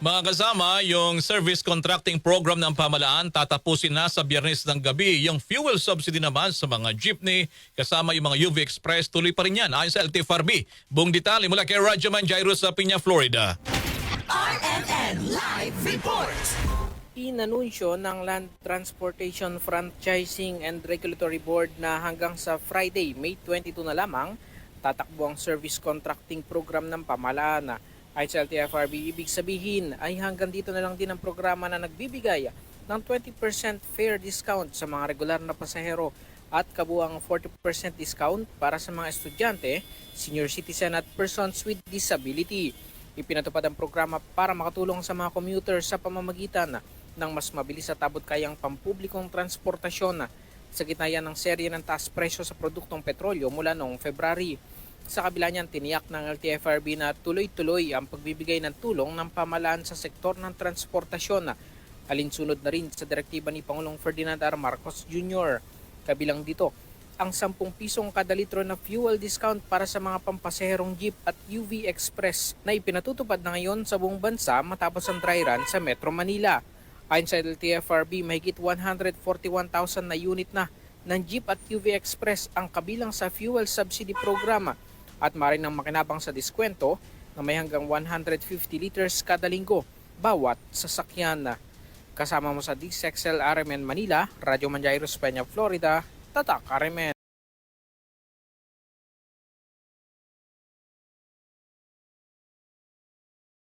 Mga kasama, yung service contracting program ng pamahalaan tatapusin na sa Biyernes ng gabi. Yung fuel subsidy naman sa mga jeepney kasama yung mga UV Express tuloy pa rin yan ayon sa LTFRB. Buong detalye mula kay Rajaman Jairo sa Piña, Florida. RMN Live Report. Inanunsyo ng Land Transportation Franchising and Regulatory Board na hanggang sa Friday, May 22 na lamang, tatakbo ang service contracting program ng pamahalaan. Ayon sa LTFRB, ibig sabihin ay hanggang dito na lang din ang programa na nagbibigay ng 20% fare discount sa mga regular na pasahero at kabuang 40% discount para sa mga estudyante, senior citizen at persons with disability. Ipinatupad ang programa para makatulong sa mga commuter sa pamamagitan ng mas mabilis at abot kayang pampublikong transportasyon sa gitna yan ng serye ng taas presyo sa produktong petrolyo mula noong February. Sa kabila niyan, tiniyak ng LTFRB na tuloy-tuloy ang pagbibigay ng tulong ng pamahalaan sa sektor ng transportasyon, alinsunod na rin sa direktiba ni Pangulong Ferdinand R. Marcos Jr. Kabilang dito, ang 10 pisong kada litro na fuel discount para sa mga pampasaherong jeep at UV Express na ipinatutupad na ngayon sa buong bansa matapos ang dry run sa Metro Manila. Ayon sa LTFRB, mahigit 141,000 na unit na ng jeep at UV Express ang kabilang sa fuel subsidy programa at maaaring nang makinabang sa diskwento na may hanggang 150 liters kada linggo bawat sasakyan. Kasama mo sa DXXL RMN Manila, Radyo Manjairos, Peña, Florida, Tatak RMN.